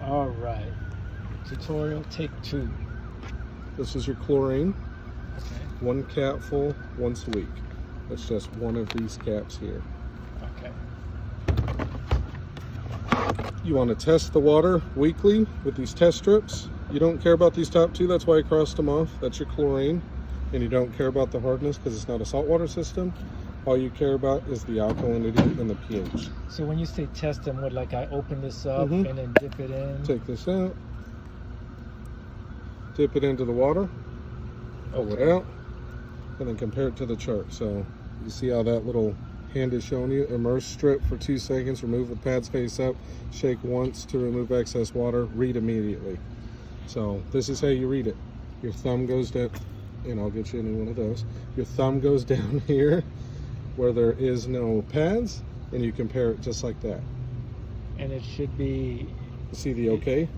All right. Tutorial take 2. This is your chlorine. Okay. 1 cap full once a week. That's just one of these caps here. Okay. You want to test the water weekly with these test strips. You don't care about these top 2, that's why I crossed them off. That's your chlorine. And you don't care about the hardness because it's not a saltwater system. All you care about is the alkalinity and the pH. So when you say test them, what, like I open this up and then dip it in? Take this out. Dip it into the water. Pull it out. And then compare it to the chart. So you see how that little hand is showing you? Immerse strip for 2 seconds. Remove the pads face up. Shake once to remove excess water. Read immediately. So this is how you read it. Your thumb goes down, and I'll get you any one of those. Your thumb goes down here where there is no pads, and you compare it just like that. And it should be... You see the okay?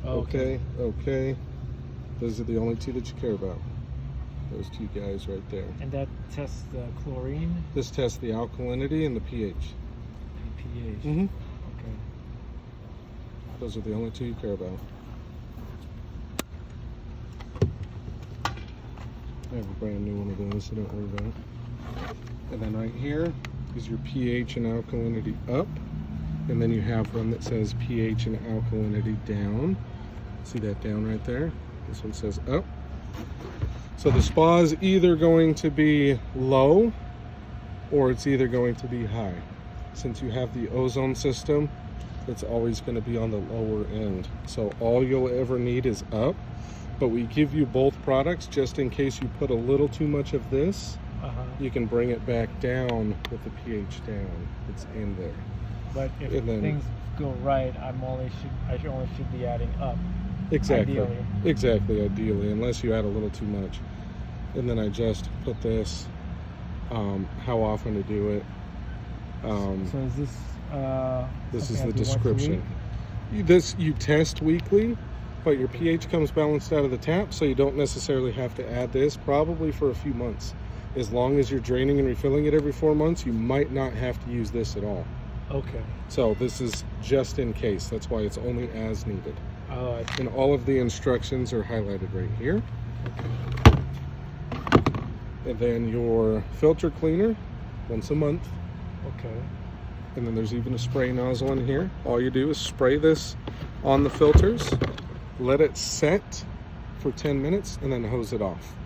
Okay. Okay. Those are the only 2 that you care about. Those 2 guys right there. And that tests the chlorine? This tests the alkalinity and the pH. pH. Mm-hmm. Okay. Those are the only 2 you care about. I have a brand new one of those, so don't worry about it. And then right here is your pH and alkalinity up. And then you have one that says pH and alkalinity down. See that down right there? This one says up. So the spa is either going to be low or it's either going to be high. Since you have the ozone system, it's always going to be on the lower end. So all you'll ever need is up. But we give you both products just in case you put a little too much of this. You can bring it back down with the pH down. It's in there. But if things go right, I only should be adding up. Exactly. Ideally. Exactly, ideally, unless you add a little too much. And then I just put this, how often to do it. So is this... this is the description. You test weekly, but your pH comes balanced out of the tap, so you don't necessarily have to add this probably for a few months. As long as you're draining and refilling it every 4 months, you might not have to use this at all. Okay. So this is just in case. That's why it's only as needed. Oh, I see. And all of the instructions are highlighted right here. And then your filter cleaner, once a month. Okay. And then there's even a spray nozzle in here. All you do is spray this on the filters, let it set for 10 minutes, and then hose it off.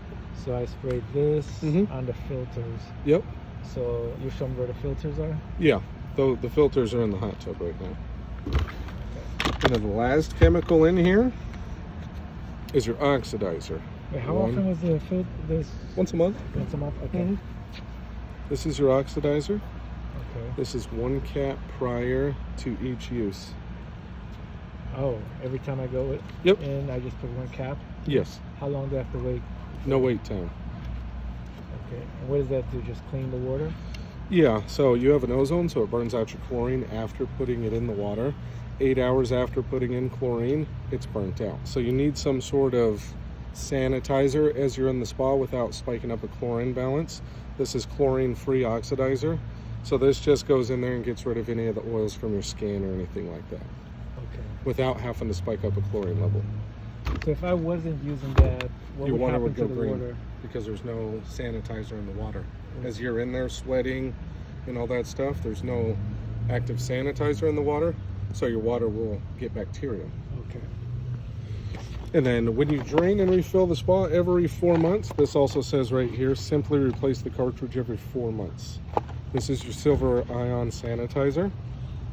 So I sprayed this on the filters. Yep. So you show me where the filters are? Yeah, the filters are in the hot tub right now. And then the last chemical in here is your oxidizer. Wait, how often is this? Once a month. Once a month, okay. This is your oxidizer. Okay. This is 1 cap prior to each use. Oh, every time I go in, I just put 1 cap? Yes. How long do I have to wait? No wait time. Okay. And what does that do? Just clean the water? Yeah, so you have an ozone, so it burns out your chlorine after putting it in the water. 8 hours after putting in chlorine, it's burnt out. So you need some sort of sanitizer as you're in the spa without spiking up a chlorine balance. This is chlorine-free oxidizer. So this just goes in there and gets rid of any of the oils from your skin or anything like that. Okay. Without having to spike up a chlorine level. So if I wasn't using that, what would happen to the water? Because there's no sanitizer in the water. As you're in there sweating and all that stuff, there's no active sanitizer in the water, so your water will get bacteria. Okay. And then when you drain and refill the spa every 4 months, this also says right here, simply replace the cartridge every 4 months. This is your silver ion sanitizer.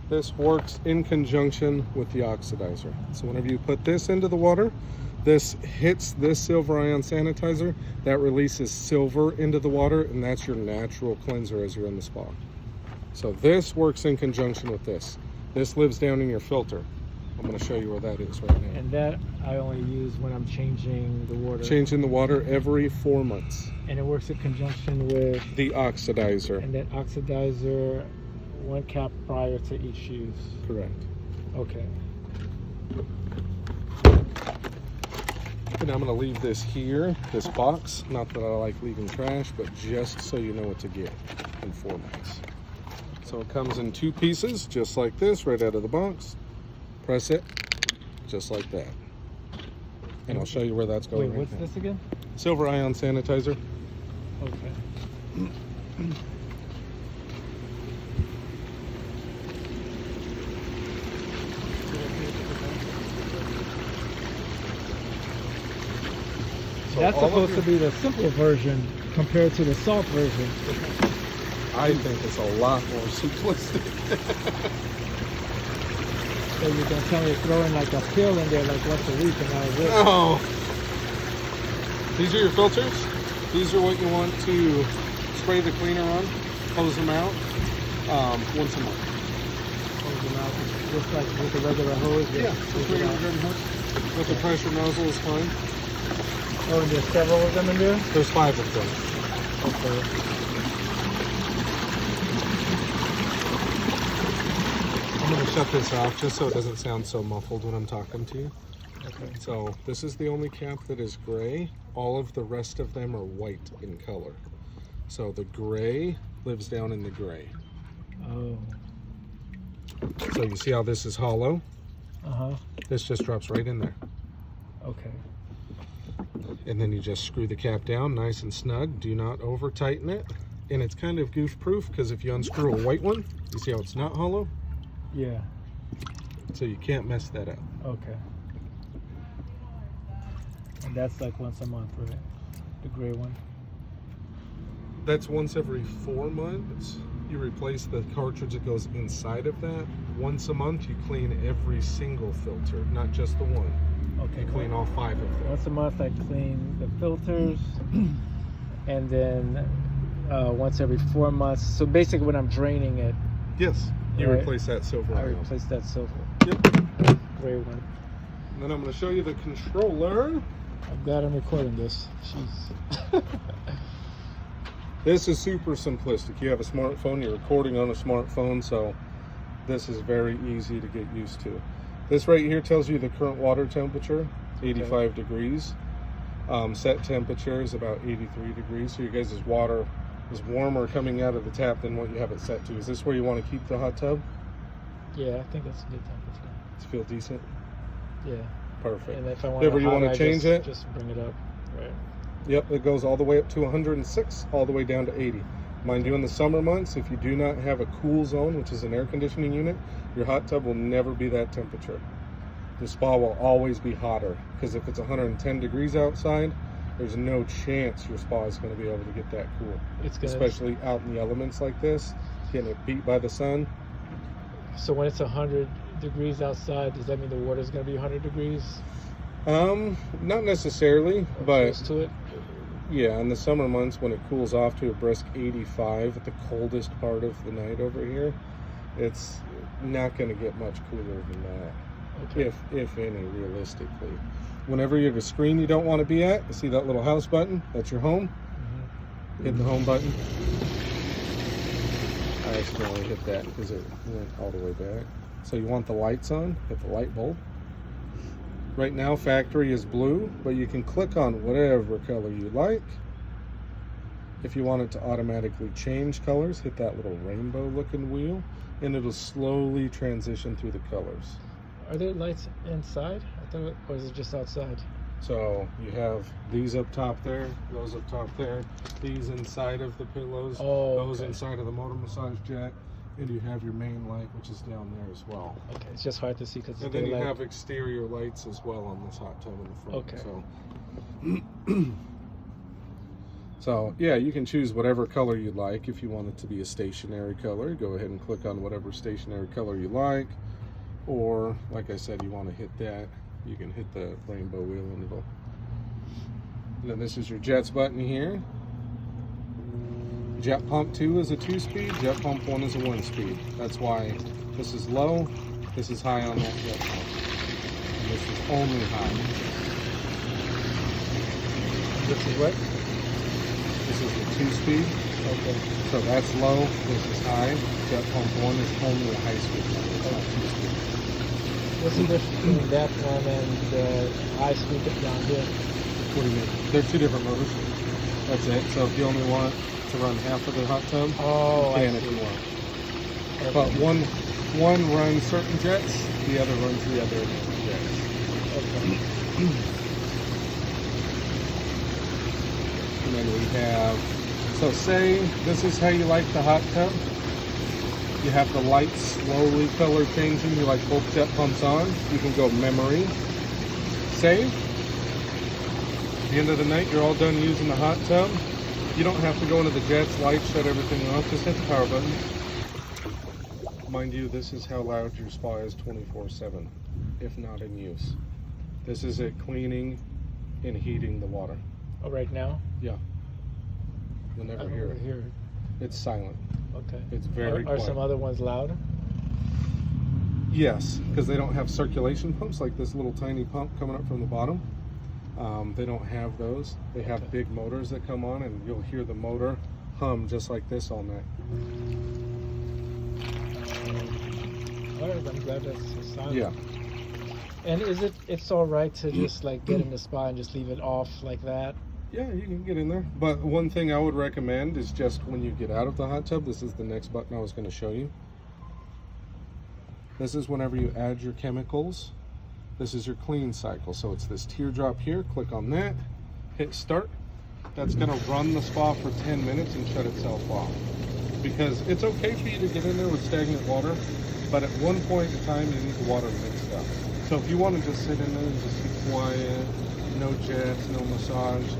This works in conjunction with the oxidizer. So whenever you put this into the water, this hits this silver ion sanitizer, that releases silver into the water, and that's your natural cleanser as you're in the spa. So this works in conjunction with this. This lives down in your filter. I'm going to show you where that is right now. And that I only use when I'm changing the water. Changing the water every 4 months. And it works in conjunction with the oxidizer. And that oxidizer, 1 cap prior to each use. Correct. Okay. And I'm going to leave this here, this box. Not that I like leaving trash, but just so you know what to get in 4 months. So it comes in 2 pieces, just like this, right out of the box. Press it, just like that. And I'll show you where that's going. Wait, what's this again? Silver ion sanitizer. Okay. So that's supposed to be the simple version compared to the soft version. I think it's a lot more simplistic. So you can tell me throwing like a pill in there like once a week and that was it. No. These are your filters. These are what you want to spray the cleaner on, hose them out once a month. Hose them out, just like with the regular hose? Yeah, just regular hose. With the pressure nozzle is fine. Oh, and there's several of them in there? There's 5 of them. Okay. I'm going to shut this off just so it doesn't sound so muffled when I'm talking to you. Okay. So this is the only cap that is gray. All of the rest of them are white in color. So the gray lives down in the gray. Oh. So you see how this is hollow? Uh-huh. This just drops right in there. Okay. And then you just screw the cap down nice and snug. Do not over tighten it. And it's kind of goof proof because if you unscrew a white one, you see how it's not hollow? Yeah. So you can't mess that up. Okay. And that's like once a month, right? The gray one? That's once every 4 months. You replace the cartridge that goes inside of that. Once a month, you clean every single filter, not just the one. Okay. You clean all 5 of them. Once a month, I clean the filters, and then once every 4 months. So basically, when I'm draining it, Yes, you right, replace that silver I ion. replace that silver. Yep. Gray one. And then I'm going to show you the controller. I'm glad I'm recording this. Jeez. This is super simplistic. You have a smartphone, you're recording on a smartphone, so this is very easy to get used to. This right here tells you the current water temperature, 85 degrees. Set temperature is about 83 degrees, so your guys' water is warmer coming out of the tap than what you have it set to. Is this where you want to keep the hot tub? Yeah, I think that's a good temperature. Does it feel decent? Yeah. Perfect. And if I want If ever you want to change it, just bring it up. Right. yep, it goes all the way up to 106, all the way down to 80. Mind you, in the summer months, if you do not have a cool zone, which is an air conditioning unit, your hot tub will never be that temperature. The spa will always be hotter, because if it's 110 degrees outside, there's no chance your spa is going to be able to get that cool. It's gonna, especially out in the elements like this, getting it beat by the sun. So when it's 100 degrees outside, does that mean the water's going to be 100 degrees? Not necessarily, but close to it? yeah, in the summer months when it cools off to a brisk 85 at the coldest part of the night over here, it's not going to get much cooler than that. Okay. If any, realistically. Whenever you're at a screen you don't want to be at, you see that little house button? That's your home. Mm-hmm. Hit the home button. I accidentally hit that because it went all the way back. So you want the lights on, hit the light bulb. Right now factory is blue, but you can click on whatever color you like. If you want it to automatically change colors, hit that little rainbow looking wheel and it'll slowly transition through the colors. Are there lights inside? I thought, or is it just outside? So you have these up top there, those up top there, these inside of the pillows, those inside of the motor massage jet, and you have your main light, which is down there as well. Okay, it's just hard to see because. And then you have exterior lights as well on this hot tub in the front. Okay. So yeah, you can choose whatever color you like. If you want it to be a stationary color, go ahead and click on whatever stationary color you like. Or, like I said, you want to hit that, you can hit the rainbow wheel and it'll. And then this is your jets button here. Jet pump 2 is a 2-speed, jet pump 1 is a 1-speed. That's why this is low, this is high on that jet pump. And this is only high. This is what? This is the 2-speed. Okay. So that's low, this is high. Jet pump 1 is only a high speed. It's not 2-speed. What's the difference between that one and the high speed that's down here? What do you mean? They're 2 different motors. That's it. So if you only want to run half of the hot tub, you can if you want. Okay. But one runs certain jets, the other runs the other jets. And then we have, so say this is how you like the hot tub. You have the lights slowly color changing. You like both jet pumps on. You can go memory, save. At the end of the night, you're all done using the hot tub. You don't have to go into the jets, lights, shut everything off. Just hit the power button. Mind you, this is how loud your spa is 24/7, if not in use. This is it cleaning and heating the water. Oh, right now? Yeah. You'll never hear it. Hear it. It's silent. Okay. It's very Are quiet. some other ones loud? Yes, because they don't have circulation pumps like this little tiny pump coming up from the bottom. They don't have those. They have big motors that come on, and you'll hear the motor hum just like this all night. All right, I'm glad that's silent. Yeah. And it's all right to just like get in the spa and just leave it off like that? Yeah, you can get in there. But one thing I would recommend is just when you get out of the hot tub, this is the next button I was going to show you. This is whenever you add your chemicals. This is your clean cycle. So it's this teardrop here. Click on that. Hit start. That's going to run the spa for 10 minutes and shut itself off. Because it's okay for you to get in there with stagnant water, but at one point in time you need the water mixed up. So if you want to just sit in there and just be quiet, no jets, no massage,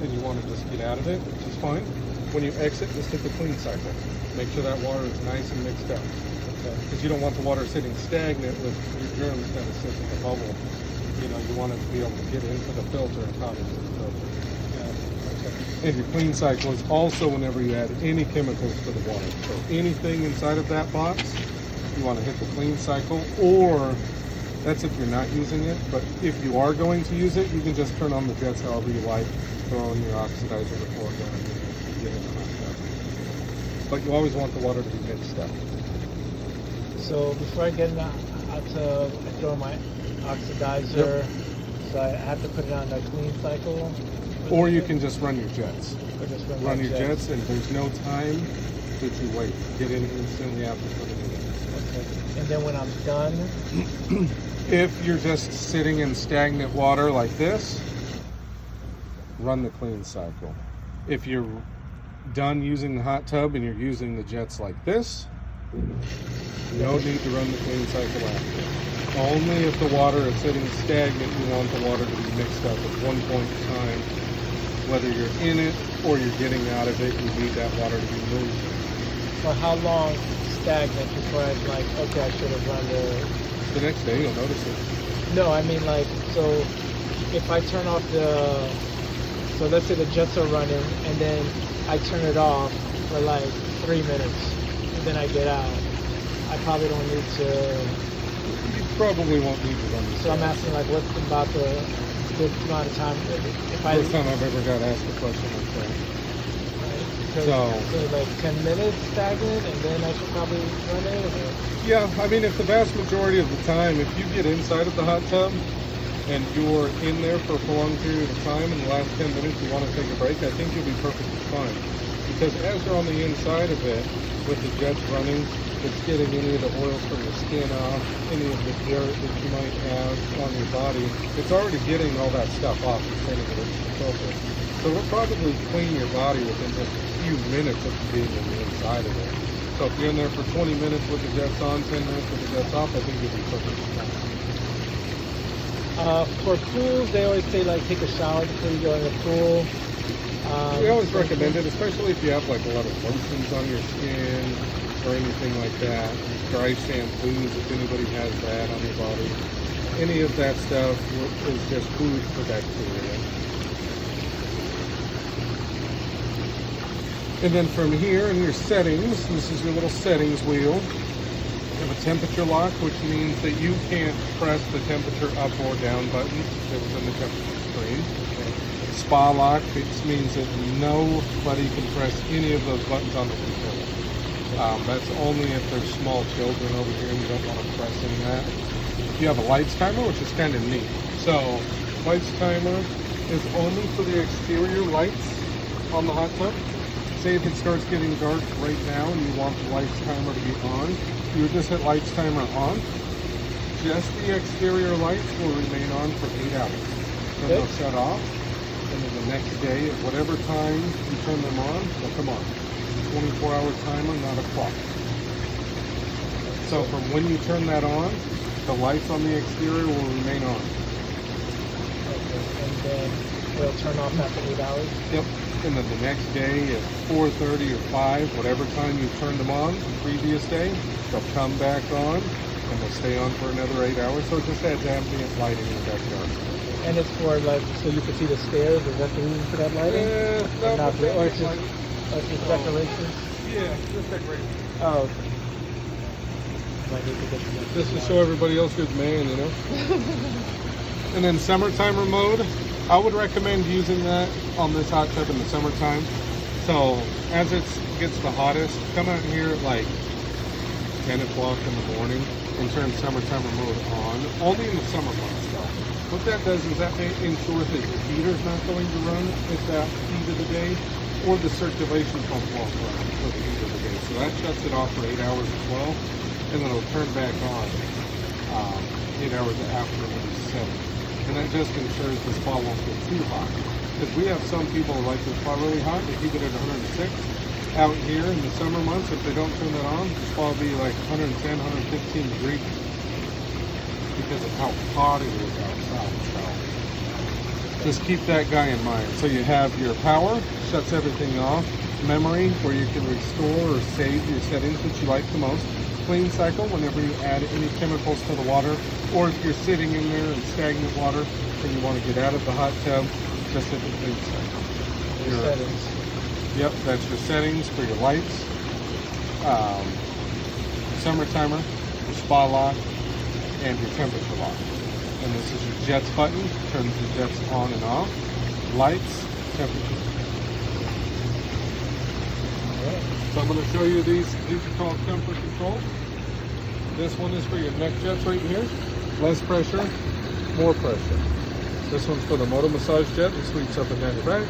and you want to just get out of it, which is fine. When you exit, just hit the clean cycle. Make sure that water is nice and mixed up. Because you don't want the water sitting stagnant with your germs kind of sitting in the bubble. You know, you want it to be able to get into the filter and come into the filter. And your clean cycle is also whenever you add any chemicals to the water. So anything inside of that box, you want to hit the clean cycle, or that's if you're not using it. But if you are going to use it, you can just turn on the jets however you like, throw in your oxidizer before going to get in the hot tub. But you always want the water to be mixed up. So before I get in the hot tub, I throw my oxidizer. So I have to put it on the clean cycle. Or you can just run your jets. Or just Run your jets, and there's no time that you wait. Get in instantly after putting it in. Okay. And then when I'm done, if you're just sitting in stagnant water like this, run the clean cycle. If you're done using the hot tub and you're using the jets like this, no need to run the clean cycle after. Only if the water is sitting stagnant, you want the water to be mixed up at one point in time. Whether you're in it or you're getting out of it, you need that water to be moved. for how long stagnant before I'm like, okay, I should have run The next day you'll notice it. No, I mean like, so if I turn off so let's say the jets are running and then I turn it off for like 3 minutes and then I get out, I probably don't need to. You probably won't need to run the So I'm jets. asking like, what's about the good amount of time? If I First time I've ever got asked a question like that. so like 10 minutes stagnant and then I should probably run it? Or? Yeah, I mean, if the vast majority of the time, if you get inside of the hot tub and you're in there for a prolonged period of time, in the last 10 minutes you want to take a break, I think you'll be perfectly fine. Because as you're on the inside of it, with the jets running, it's getting any of the oils from your skin off, any of the dirt that you might have on your body. It's already getting all that stuff off and sending it into the filter. So it'll probably clean your body within just a few minutes of being on the inside of it. So if you're in there for 20 minutes with the jets on, 10 minutes with the jets off, I think you'll be perfectly fine. For pools, they always say like take a shower before you go in the pool. We always recommend it, especially if you have like a lot of lotions on your skin or anything like that. Dry shampoos, if anybody has that on your body. Any of that stuff is just food for bacteria. And then from here in your settings, this is your little settings wheel. You have a temperature lock, which means that you can't press the temperature up or down buttons that was in the temperature screen. Spa lock, which means that nobody can press any of those buttons on the controller. That's only if there's small children over here and you don't want to press any of that. You have a lights timer, which is kind of neat. So, lights timer is only for the exterior lights on the hot tub. Say if it starts getting dark right now and you want the lights timer to be on, you would just hit lights timer on. just the exterior lights will remain on for 8 hours. Then Okay. they'll shut off, and then the next day, at whatever time you turn them on, they'll come on. 24-hour timer, not a clock. So from when you turn that on, the lights on the exterior will remain on. Okay. And then it'll turn off after 8 hours. Yep. And then the next day at 4:30 or 5, whatever time you turned them on the previous day, they'll come back on and they'll stay on for another 8 hours. So it just adds ambient lighting in the backyard. And it's for like so you can see the stairs. Is that the reason for that lighting? No, Not but the- or ambient it's just- lighting. Oh, it's just decorations. Yeah, just decoration. Oh. Okay. Might need to get some Just to show everybody else who's man, you know. And then summer timer mode, I would recommend using that on this hot tub in the summertime. So as it gets the hottest, come out here at like 10 o'clock in the morning and turn summer timer mode on, only in the summer months though. What that does is that ensures that your heater's not going to run at that heat of the day, or the circulation pump won't run for the heat of the day. So that shuts it off for 8 hours as well, and then it'll turn back on 8 hours after it is set. And that just ensures the spa won't get too hot. Because we have some people who like the spa really hot, they keep it at 106. Out here in the summer months, if they don't turn that on, the spa will be like 110, 115 degrees because of how hot it is outside. So just keep that guy in mind. So you have your power, shuts everything off, memory where you can restore or save your settings that you like the most, clean cycle whenever you add any chemicals to the water, or if you're sitting in there in stagnant water and you want to get out of the hot tub, just hit the clean cycle. Your settings. Yep, that's your settings for your lights, summer timer, your spa lock, and your temperature lock. And this is your jets button, turns the jets on and off, lights, temperature. Alright. So I'm going to show you these are called comfort control. This one is for your neck jets right here, less pressure, more pressure. This one's for the motor massage jet, it sweeps up and down your back,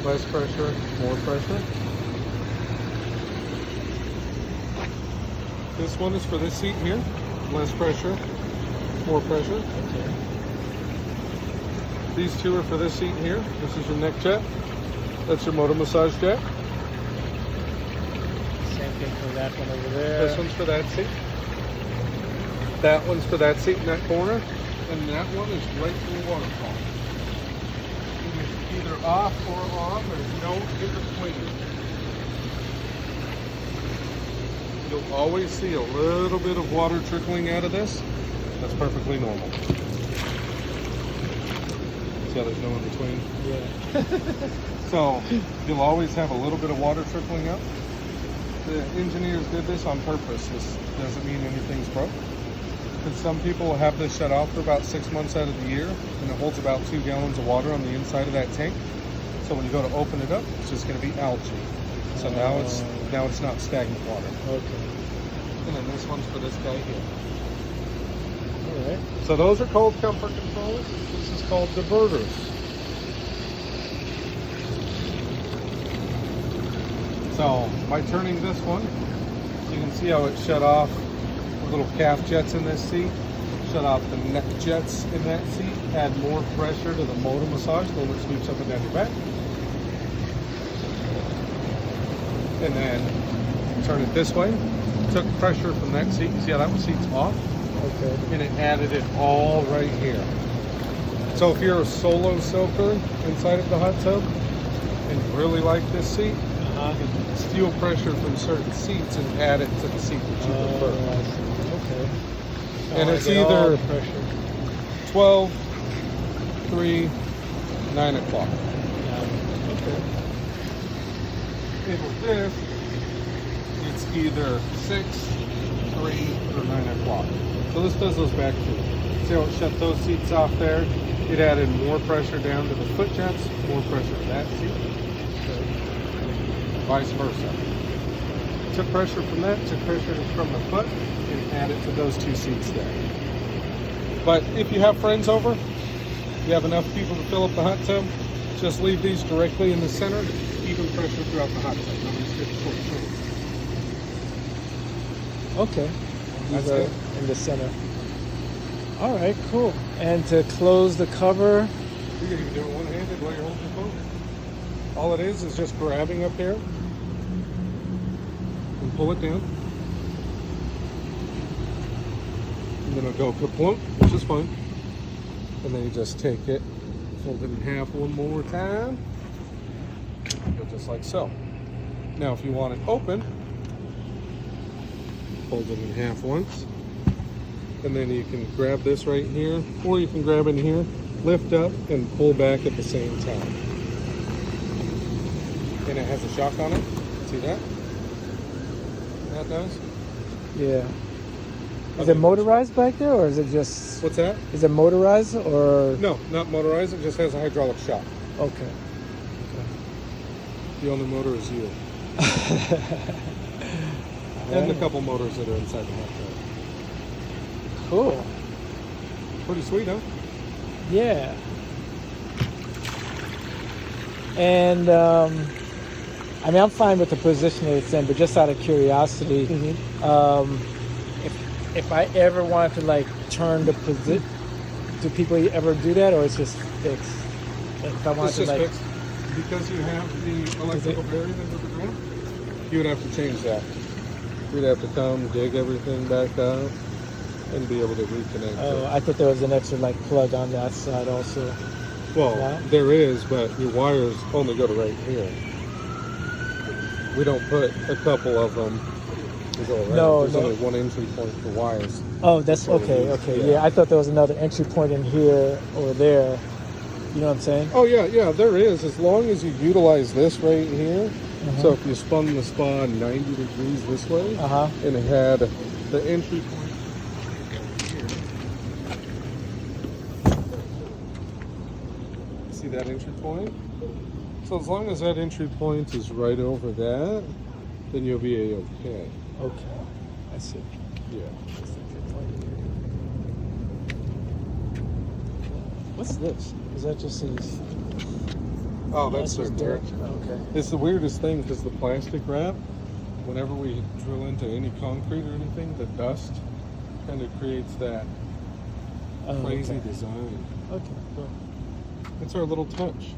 less pressure, more pressure. This one is for this seat here, less pressure, more pressure. Okay. These two are for this seat here. This is your neck jet. That's your motor massage jet. Same thing for that one over there. This one's for that seat. That one's for that seat in that corner. And that one is right for the waterfall. It's either off or on. There's no in between. You'll always see a little bit of water trickling out of this. That's perfectly normal. See how there's no in between? Yeah. So you'll always have a little bit of water trickling up. The engineers did this on purpose. This doesn't mean anything's broke. Because some people will have this shut off for about 6 months out of the year, and it holds about 2 gallons of water on the inside of that tank. So when you go to open it up, it's just going to be algae. So now it's not stagnant water. Okay. And then this one's for this guy here. Alright. So those are called comfort controls. This is called diverters. So by turning this one, you can see how it shut off the little calf jets in this seat, shut off the neck jets in that seat, add more pressure to the motor massage, the one that sweeps up and down your back. And then turn it this way, took pressure from that seat. See how that one seat's off? Okay. And it added it all right here. So if you're a solo soaker inside of the hot tub and you really like this seat, you can steal pressure from certain seats and add it to the seat that you prefer. I see. Okay. And I it's get all either the pressure. 12, 3, 9 o'clock. Okay. And with this, it's either 6, 3, or 9 o'clock. So this does those back two. See how it shut those seats off there? It added more pressure down to the foot jets, more pressure to that seat. Vice versa. Took pressure from that, took pressure from the foot, and added to those two seats there. But if you have friends over, you have enough people to fill up the hot tub, just leave these directly in the center, even pressure throughout the hot tub. Nobody's getting short short. Okay. That's These are it. in the center. All right, cool. And to close the cover, You can do it one-handed while you're holding the phone. All it is just grabbing up here and pull it down. And then it'll go kaplunk, which is fine. And then you just take it, fold it in half one more time. Go just like so. Now if you want it open, fold it in half once. And then you can grab this right here, or you can grab in here, lift up, and pull back at the same time. And it has a shock on it. See that? That does? yeah. Is it motorized back there, or is it just? What's that? Is it motorized or? No, not motorized. It just has a hydraulic shock. Okay. The only motor is you. And a couple motors that are inside the hot tub. Cool. Pretty sweet, huh? Yeah. And I mean, I'm fine with the position that it's in, but just out of curiosity, if I ever wanted to like turn the position, do people ever do that, or it's just fixed? Like if I wanted It's to just like, fixed. Because you have the electrical bearing under the ground, you would have to change that. You'd have to come, dig everything back up, and be able to reconnect it. I thought there was an extra like plug on that side also. Well, Yeah. there is, but your wires only go to right here. We don't put a couple of them to go around. No, There's no. only one entry point for wires. Oh, that's That's what it okay. is. Okay, Yeah. yeah. I thought there was another entry point in here or there. You know what I'm saying? Oh yeah, there is, as long as you utilize this right here. So if you spun the spa 90 degrees this way, and it had the entry point here. See that entry point? So as long as that entry point is right over that, then you'll be a-okay. Okay, I see. Yeah. What's this? Is that just these? Oh, that's their just dirt. Okay. It's the weirdest thing because the plastic wrap, whenever we drill into any concrete or anything, the dust kind of creates that crazy Okay. design. Okay, cool. It's our little touch.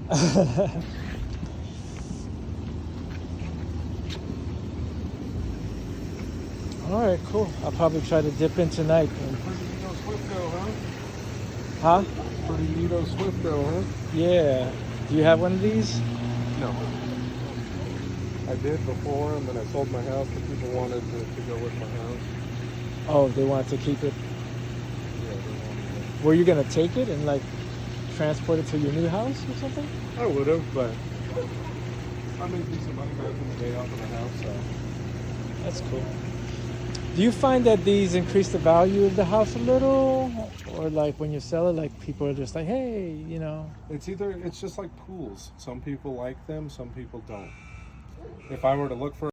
All right, cool. I'll probably try to dip in tonight. And, Pretty neato Swifto, huh? huh? Pretty neato Swifto, huh? Yeah. Do you have one of these? No. I did before, and then I sold my house to people who wanted to go with my house. Oh, they wanted to keep it. Yeah, they wanted Were you gonna take it and like transport it to your new house or something? it. I would have, but I made decent money back in the day off of the house, so. That's cool. Do you find that these increase the value of the house a little, or like when you sell it, like people are just like, hey, you know? It's just like pools. Some people like them, some people don't. If I were to look for